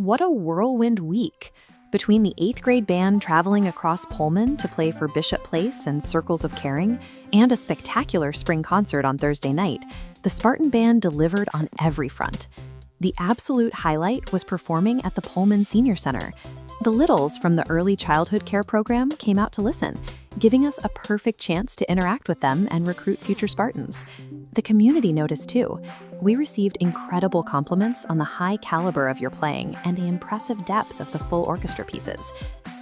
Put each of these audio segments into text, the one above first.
What a whirlwind week! Between the 8th grade band traveling across Pullman to play for Bishop Place and Circles of Caring, and a spectacular spring concert on Thursday night, the Spartan Band delivered on every front. The absolute highlight was performing at the Pullman Senior Center. The Littles from the Early Childhood Care program came out to listen, giving us a perfect chance to interact with them and recruit future Spartans. The community noticed too. We received incredible compliments on the high caliber of your playing and the impressive depth of the full orchestra pieces.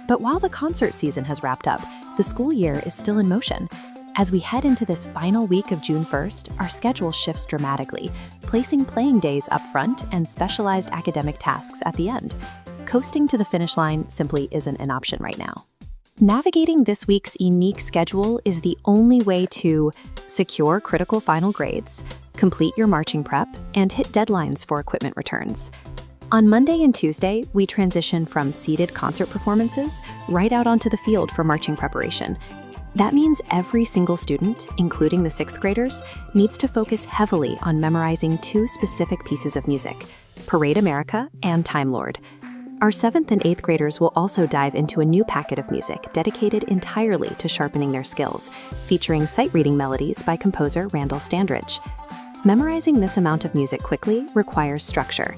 But while the concert season has wrapped up, the school year is still in motion. As we head into this final week of June 1st, our schedule shifts dramatically, placing playing days up front and specialized academic tasks at the end. Coasting to the finish line simply isn't an option right now. Navigating this week's unique schedule is the only way to secure critical final grades, complete your marching prep, and hit deadlines for equipment returns. On Monday and Tuesday, we transition from seated concert performances right out onto the field for marching preparation. That means every single student, including the 6th graders, needs to focus heavily on memorizing 2 specific pieces of music, Parade America and Time Lord. Our 7th and 8th graders will also dive into a new packet of music dedicated entirely to sharpening their skills, featuring sight-reading melodies by composer Randall Standridge. Memorizing this amount of music quickly requires structure.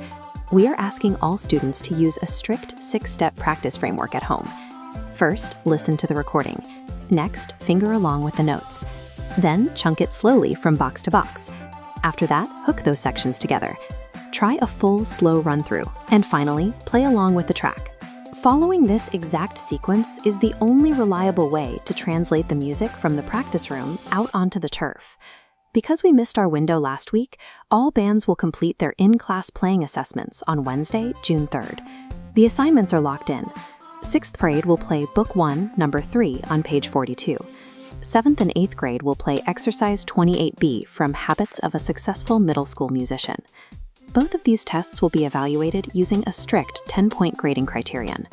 We are asking all students to use a strict 6-step practice framework at home. First, listen to the recording. Next, finger along with the notes. Then, chunk it slowly from box to box. After that, hook those sections together. Try a full, slow run-through, and finally, play along with the track. Following this exact sequence is the only reliable way to translate the music from the practice room out onto the turf. Because we missed our window last week, all bands will complete their in-class playing assessments on Wednesday, June 3rd. The assignments are locked in. 6th grade will play Book 1, Number 3 on page 42. 7th and 8th grade will play Exercise 28B from Habits of a Successful Middle School Musician. Both of these tests will be evaluated using a strict 10-point grading criterion.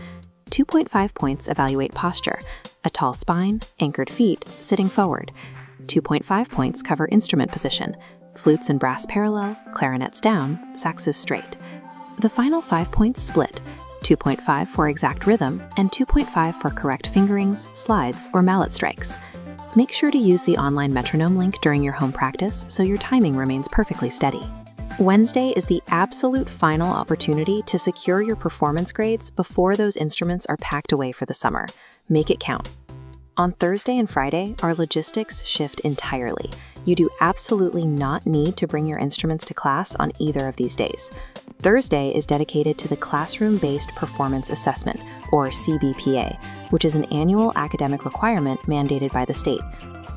2.5 points evaluate posture, a tall spine, anchored feet, sitting forward. 2.5 points cover instrument position, flutes and brass parallel, clarinets down, saxes straight. The final 5 points split, 2.5 for exact rhythm and 2.5 for correct fingerings, slides, or mallet strikes. Make sure to use the online metronome link during your home practice so your timing remains perfectly steady. Wednesday is the absolute final opportunity to secure your performance grades before those instruments are packed away for the summer. Make it count. On Thursday and Friday, our logistics shift entirely. You do absolutely not need to bring your instruments to class on either of these days. Thursday is dedicated to the Classroom-Based Performance Assessment, or CBPA, which is an annual academic requirement mandated by the state.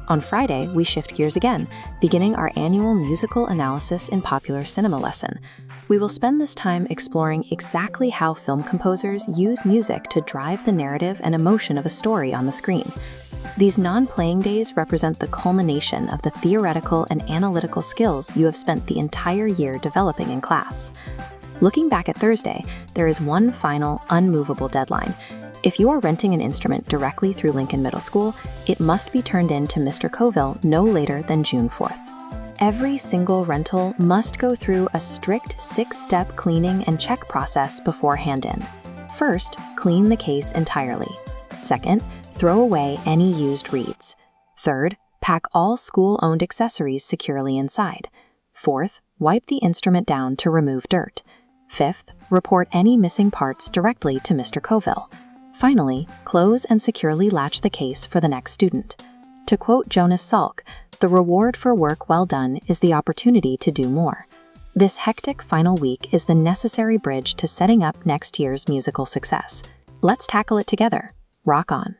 On Friday, we shift gears again, beginning our annual musical analysis in popular cinema lesson. We will spend this time exploring exactly how film composers use music to drive the narrative and emotion of a story on the screen. These non-playing days represent the culmination of the theoretical and analytical skills you have spent the entire year developing in class. Looking back at Thursday, there is one final, unmovable deadline. If you are renting an instrument directly through Lincoln Middle School, it must be turned in to Mr. Coville no later than June 4th. Every single rental must go through a strict 6-step cleaning and check process before hand-in. First, clean the case entirely. Second, throw away any used reeds. Third, pack all school-owned accessories securely inside. Fourth, wipe the instrument down to remove dirt. Fifth, report any missing parts directly to Mr. Coville. Finally, close and securely latch the case for the next student. To quote Jonas Salk, "The reward for work well done is the opportunity to do more." This hectic final week is the necessary bridge to setting up next year's musical success. Let's tackle it together. Rock on.